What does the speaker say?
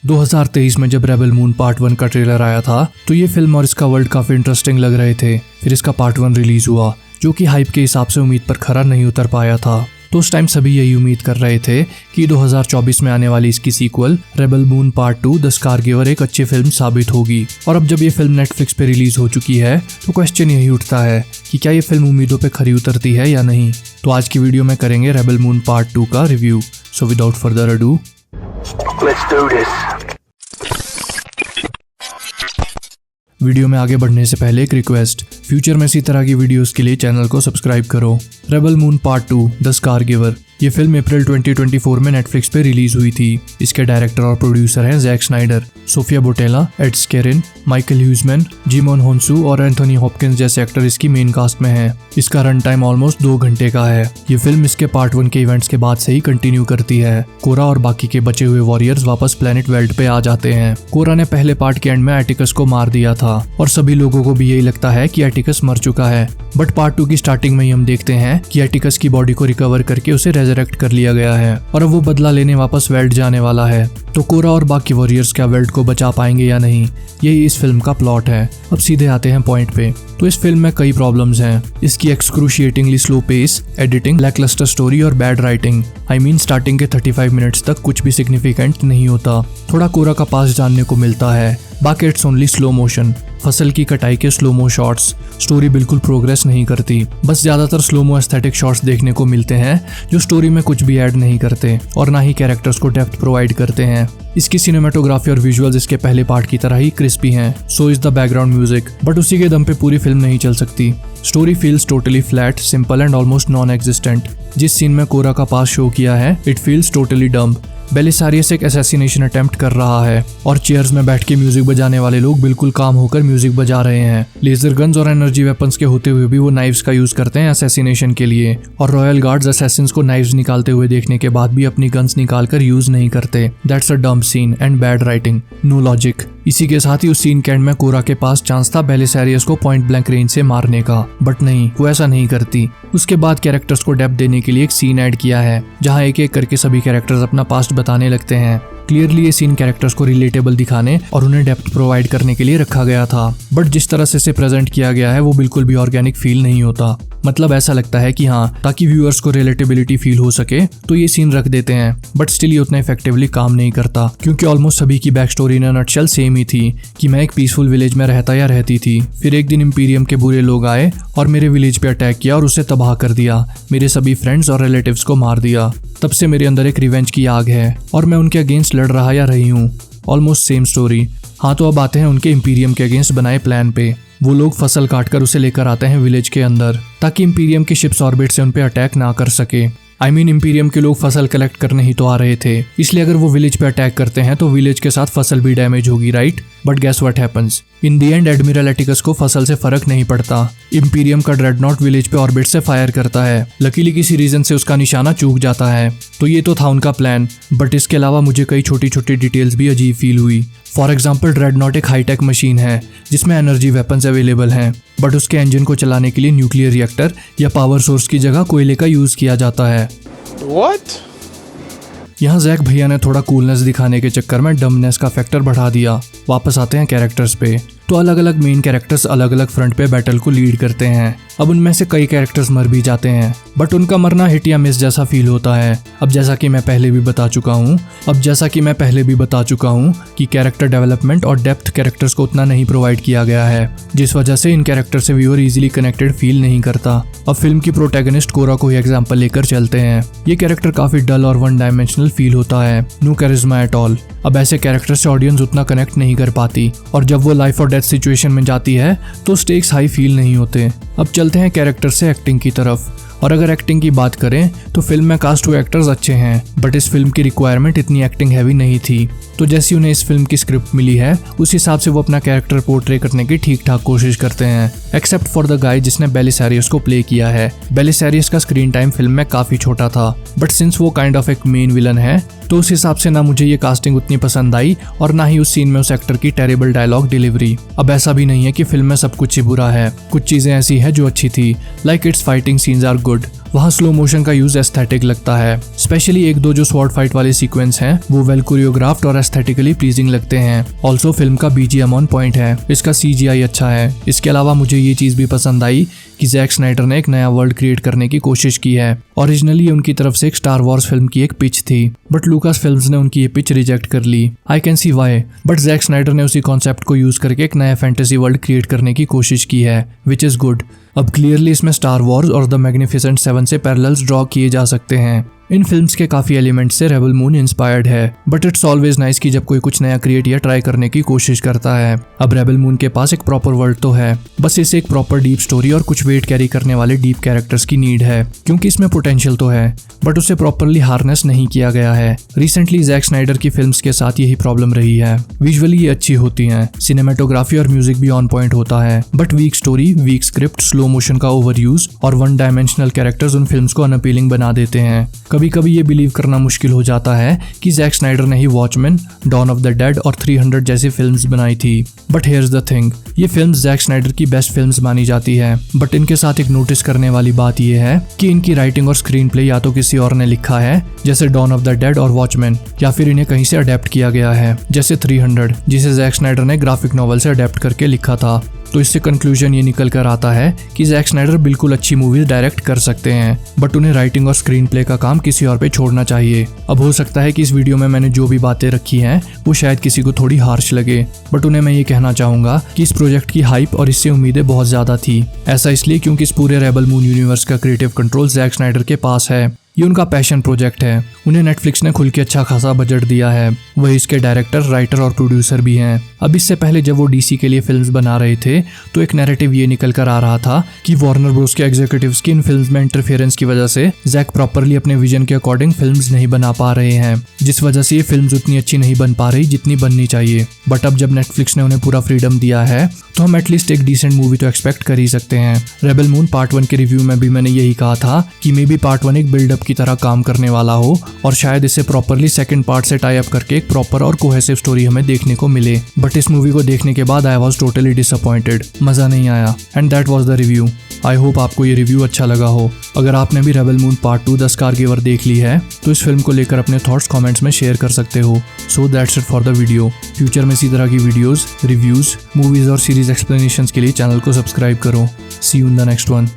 2023 में जब rebel Moon part 1 का ट्रेलर आया था तो ये फिल्म और इसका वर्ल्ड काफी इंटरेस्टिंग लग रहे थे। फिर इसका पार्ट 1 रिलीज हुआ जो कि हाइप के हिसाब से उम्मीद पर खरा नहीं उतर पाया था। तो उस टाइम सभी यही उम्मीद कर रहे थे कि 2024 में आने वाली इसकी sequel Rebel Moon part 2 the Scargiver एक अच्छी फिल्म साबित होगी। और अब जब ये फिल्म नेटफ्लिक्स पे रिलीज हो चुकी है तो क्वेश्चन यही उठता है कि क्या ये फिल्म उम्मीदों पे खरी उतरती है या नहीं। तो आज की वीडियो में करेंगे रेबल मून पार्ट 2 का review. So without further ado Let's do this. Video में आगे बढ़ने से पहले एक रिक्वेस्ट, फ्यूचर में इसी तरह की वीडियोस के लिए चैनल को सब्सक्राइब करो। Rebel Moon part 2 the scar giver ये फिल्म अप्रैल 2024 में नेटफ्लिक्स पे रिलीज हुई थी। इसके डायरेक्टर और प्रोड्यूसर हैं Jack Snyder, Sofia Boutella, Ed Skrein, Michael Huisman, Djimon Hounsou और एंथोनी हॉपकिंस जैसे एक्टर इसकी मेन कास्ट में हैं। इसका रन टाइम ऑलमोस्ट 2 घंटे का है। ये फिल्म इसके पार्ट 1 के इवेंट्स के बाद से ही कंटिन्यू करती है। कोरा और बाकी के बचे हुए वॉरियर्स वापस प्लेनेट वेल्ट पे आ जाते हैं। कोरा ने पहले पार्ट के एंड में एटिकस को मार दिया था और सभी लोगों को भी यही लगता है कि एटिकस मर चुका है। बट पार्ट 2 की स्टार्टिंग में ही हम देखते हैं कि एटिकस की बॉडी को रिकवर करके उसे रेजरेक्ट कर लिया गया है और अब वो बदला लेने वापस वेल्ट जाने वाला है। तो कोरा और बाकी वॉरियर्स क्या वेल्ट को बचा पाएंगे या नहीं, यही इस फिल्म का प्लॉट है। अब सीधे आते हैं पॉइंट पे। तो इस फिल्म में कई प्रॉब्लम्स हैं। इसकी excruciatingly slow pace, editing, lacklustre story और बैड राइटिंग। स्टार्टिंग के 35 मिनट्स तक कुछ भी सिग्निफिकेंट नहीं होता। थोड़ा कोरा का पास जानने को मिलता है, बाकी इट्स ओनली स्लो मोशन। फसल की कटाई के स्लोमो शॉट्स। स्टोरी बिल्कुल प्रोग्रेस नहीं करती, बस ज्यादातर स्लोमो एस्थेटिक शॉट्स देखने को मिलते हैं जो स्टोरी में कुछ भी ऐड नहीं करते और ना ही कैरेक्टर्स को डेप्थ प्रोवाइड करते हैं। इसकी सिनेमेटोग्राफी और विजुअल्स इसके पहले पार्ट की तरह ही क्रिस्पी हैं। So is the background music, but उसी के दम पे पूरी फिल्म नहीं चल सकती। Story feels totally flat, simple and almost non existent. जिस सीन में कोरा का पास शो किया है इट फील्स टोटली डम्ब। बेलिसारियस एक असैसिनेशन अटेम्प्ट कर रहा है और चेयर्स में बैठ के म्यूजिक बजाने वाले लोग बिल्कुल काम होकर म्यूजिक बजा रहे हैं। लेजर गन्स और एनर्जी वेपन्स के होते हुए भी वो नाइव्स का यूज करते हैं असैसिनेशन के लिए। और रॉयल गार्ड्स असैसिन्स को नाइव्स निकालते हुए देखने के बाद भी अपनी गन्स निकालकर यूज नहीं करते। That's a dumb scene and bad writing, no logic. इसी के साथ ही उस सीन के एंड में कोरा के पास चांस था बेलिसारियस को पॉइंट ब्लैंक रेंज से मारने का, बट नहीं, वो ऐसा नहीं करती। उसके बाद कैरेक्टर्स को डेप्थ देने के लिए एक सीन ऐड किया है जहां एक एक करके सभी कैरेक्टर्स अपना पास्ट बताने लगते हैं। क्लियरली ये सीन कैरेक्टर्स को रिलेटेबल दिखाने और उन्हें डेप्थ प्रोवाइड करने के लिए रखा गया था, बट जिस तरह से इसे प्रेजेंट किया गया है वो बिल्कुल भी ऑर्गेनिक फील नहीं होता। मतलब ऐसा लगता है कि हाँ, ताकि व्यूअर्स को रिलेटेबिलिटी फील हो सके तो ये सीन रख देते हैं, बट स्टिल ये उतना इफेक्टिवली काम नहीं करता क्योंकि ऑलमोस्ट सभी की back story in a nutshell same ही थी कि मैं एक पीसफुल विलेज में रहता या रहती थी। फिर एक दिन इंपीरियम के बुरे लोग आए और मेरे विलेज पे अटैक किया और उसे तबाह कर दिया, मेरे सभी फ्रेंड्स और रिलेटिव्स को मार दिया। तब से मेरे अंदर एक रिवेंज की आग है और मैं उनके अगेंस्ट लड़ रहा या रही हूँ। Almost same story. हाँ, तो अब आते हैं उनके इंपीरियम के अगेंस्ट बनाए प्लान पे। वो लोग फसल काटकर उसे लेकर आते हैं विलेज के अंदर ताकि इंपीरियम की शिप्स ऑर्बिट से उन पे अटैक ना कर सके। इंपीरियम के लोग फसल कलेक्ट करने ही तो आ रहे थे, इसलिए अगर वो विलेज पे अटैक करते हैं तो विलेज के साथ फसल भी डैमेज होगी, right? But guess what happens? In the end admiral Atticus को फसल से फर्क नहीं पड़ता। इंपीरियम का ड्रेडनॉट विलेज पे ऑर्बिट से फायर करता है। लकीली किसी रीजन से उसका निशाना चूक जाता है। तो ये तो था उनका प्लान, बट इसके अलावा मुझे कई छोटी छोटी डिटेल्स भी अजीब फील हुई। फॉर एग्जाम्पल, ड्रेडनॉट एक हाईटेक मशीन है जिसमें एनर्जी वेपन्स अवेलेबल हैं, बट उसके इंजन को चलाने के लिए न्यूक्लियर रिएक्टर या पावर सोर्स की जगह कोयले का यूज किया जाता है। What? यहाँ जैक भैया ने थोड़ा कूलनेस दिखाने के चक्कर में डमनेस का फैक्टर बढ़ा दिया। वापस आते हैं कैरेक्टर्स पे। तो अलग अलग मेन कैरेक्टर्स अलग अलग फ्रंट पे बैटल को लीड करते हैं। अब उनमें से कई कैरेक्टर्स मर भी जाते हैं, बट उनका मरना हिट या मिस जैसा फील होता है। अब जैसा कि मैं पहले भी बता चुका हूँ कि कैरेक्टर डेवलपमेंट और डेप्थ कैरेक्टर्स को उतना नहीं प्रोवाइड किया गया है, जिस वजह से इन कैरेक्टर से व्यूअर इजीली कनेक्टेड फील नहीं करता। अब फिल्म की प्रोटैगनिस्ट कोरा को ही एग्जाम्पल लेकर चलते हैं। ये कैरेक्टर काफी डल और वन डायमेंशनल फील होता है, नो कैरिज्मा एट ऑल। अब ऐसे कैरेक्टर से ऑडियंस उतना कनेक्ट नहीं कर पाती और जब वो लाइफ और डेथ सिचुएशन में जाती है तो स्टेक्स हाई फील नहीं होते। अब चलते हैं कैरेक्टर से एक्टिंग की तरफ। और अगर एक्टिंग की बात करें तो फिल्म में कास्ट हुए एक्टर्स अच्छे हैं, बट इस फिल्म की रिक्वायरमेंट इतनी एक्टिंग हैवी नहीं थी। तो जैसी उन्हें इस फिल्म की स्क्रिप्ट मिली है उस हिसाब से वो अपना कैरेक्टर पोर्ट्रे करने की ठीक ठाक कोशिश करते हैं, एक्सेप्ट फॉर द गाय जिसने बेलिसारियस को प्ले किया है। बेलिसारियस का स्क्रीन टाइम फिल्म में काफी छोटा था, बट सिंस वो काइंड ऑफ एक मेन विलन है तो उस हिसाब से ना मुझे ये कास्टिंग उतनी पसंद आई और ना ही उस सीन में उस एक्टर की टेरेबल डायलॉग डिलीवरी। अब ऐसा भी नहीं है कि फिल्म में सब कुछ ही बुरा है, कुछ चीजें ऐसी है जो अच्छी थी, like it's fighting scenes are good वहाँ स्लो मोशन का यूज एस्थेटिक लगता है। स्पेशली एक दो जो स्वॉर्ड फाइट वाले सीक्वेंस हैं वो वेल कोरियोग्राफ्ड और एस्थेटिकली प्लीजिंग लगते हैं। ऑल्सो फिल्म का बीजीएम ऑन पॉइंट है, इसका CGI अच्छा है। इसके अलावा मुझे ये चीज भी पसंद आई कि जैक स्नाइडर ने एक नया वर्ल्ड क्रिएट करने की कोशिश की है। ओरिजिनली उनकी तरफ से एक स्टार वॉर्स फिल्म की एक पिच थी, बट लूकास फिल्म्स ने उनकी ये पिच रिजेक्ट कर ली। I can see why, but Jack Snyder ने उसी कॉन्सेप्ट को यूज करके एक नया फैंटेसी वर्ल्ड क्रिएट करने की कोशिश की है, विच इज गुड। अब क्लियरली इसमें स्टार वॉर्स और द मैग्निफिसेंट 7 से पैरेलल्स ड्रॉ किए जा सकते हैं। इन फिल्म्स के काफी एलिमेंट्स से रेबल मून इंस्पायर्ड है, बट इट्स ऑलवेज नाइस कि जब कोई कुछ नया क्रिएट या ट्राई करने की कोशिश करता है। अब रेबल मून के पास एक प्रॉपर वर्ल्ड तो है, बस इसे एक प्रॉपर डीप स्टोरी और कुछ वेट कैरी करने वाले डीप कैरेक्टर्स की नीड है, क्योंकि इसमें पोटेंशियल तो है बट उसे प्रॉपरली हार्नेस नहीं किया गया है। रिसेंटली जैक स्नाइडर की फिल्म्स के साथ यही प्रॉब्लम रही है। विजुअली ये अच्छी होती हैं, सिनेमेटोग्राफी और म्यूजिक भी ऑन पॉइंट होता है, but weak story, weak script, slow motion का ओवर यूज और वन डायमेंशनल कैरेक्टर्स उन फिल्म्स को अनअपीलिंग बना देते हैं। कभी कभी ये बिलीव करना मुश्किल हो जाता है कि जैक स्नाइडर ने ही Watchmen, Dawn of the Dead और 300 जैसी फिल्म्स बनाई थी। बट हियर्स द थिंग, ये फिल्म्स जैक स्नाइडर की बेस्ट फिल्म्स मानी जाती है, बट इनके साथ एक नोटिस करने वाली बात यह है कि इनकी राइटिंग और स्क्रीन प्ले या तो किसी और ने लिखा है जैसे डॉन ऑफ द डेड और वॉचमैन, या फिर इन्हें कहीं से अडेप्ट किया गया है जैसे 300, जिसे जैक स्नाइडर ने ग्राफिक नॉवल से अडेप्ट करके लिखा था। तो इससे कंक्लूजन ये निकल कर आता है कि जैक स्नाइडर बिल्कुल अच्छी मूवीज डायरेक्ट कर सकते हैं, बट उन्हें राइटिंग और स्क्रीन प्ले का काम किसी और पे छोड़ना चाहिए। अब हो सकता है कि इस वीडियो में मैंने जो भी बातें रखी हैं वो शायद किसी को थोड़ी हार्श लगे, बट उन्हें मैं ये कहना चाहूंगा कि इस प्रोजेक्ट की हाइप और इससे उम्मीदें बहुत ज्यादा थी। ऐसा इसलिए क्योंकि इस पूरे रेबल मून यूनिवर्स का क्रिएटिव कंट्रोल जैक स्नाइडर के पास है। ये उनका पैशन प्रोजेक्ट है। उन्हें नेटफ्लिक्स ने खुल के अच्छा खासा बजट दिया है, वही इसके डायरेक्टर, राइटर और प्रोड्यूसर भी हैं। अब इससे पहले जब वो डीसी के लिए फिल्म्स बना रहे थे तो एक नैरेटिव ये निकल कर आ रहा था कि वार्नर ब्रोस के एग्जीक्यूटिव्स की इन फिल्म्स में इंटरफेरेंस की वजह से जैक प्रॉपरली अपने विजन के अकॉर्डिंग फिल्म्स नहीं बना पा रहे हैं, जिस वजह से ये फिल्म्स उतनी अच्छी नहीं बन पा रही जितनी बननी चाहिए। बट अब जब नेटफ्लिक्स ने उन्हें पूरा फ्रीडम दिया है तो हम एटलीस्ट एक डिसेंट मूवी तो एक्सपेक्ट कर ही सकते हैं। रेबल मून पार्ट 1 के रिव्यू में भी मैंने यही कहा था कि मे बी पार्ट 1 एक बिल्डअप की तरह काम करने वाला हो और शायद इसे प्रॉपरली सेकंड पार्ट से टाई अप करके एक प्रॉपर और कोहेसिव स्टोरी हमें देखने को मिले। बट इस मूवी को देखने के बाद आई वॉज टोटली डिसअपॉइंटेड, मजा नहीं आया। And that was the review. I hope आपको ये रिव्यू अच्छा लगा हो। अगर आपने भी rebel Moon part 2 the scar giver देख ली है तो इस फिल्म को लेकर अपने थॉट्स कमेंट्स में शेयर कर सकते हो। So that's it for the video. Future में इसी तरह की वीडियोस, रिव्यूज, मूवीज और सीरीज एक्सप्लेनेशंस के लिए चैनल को सब्सक्राइब करो। See you in the next one.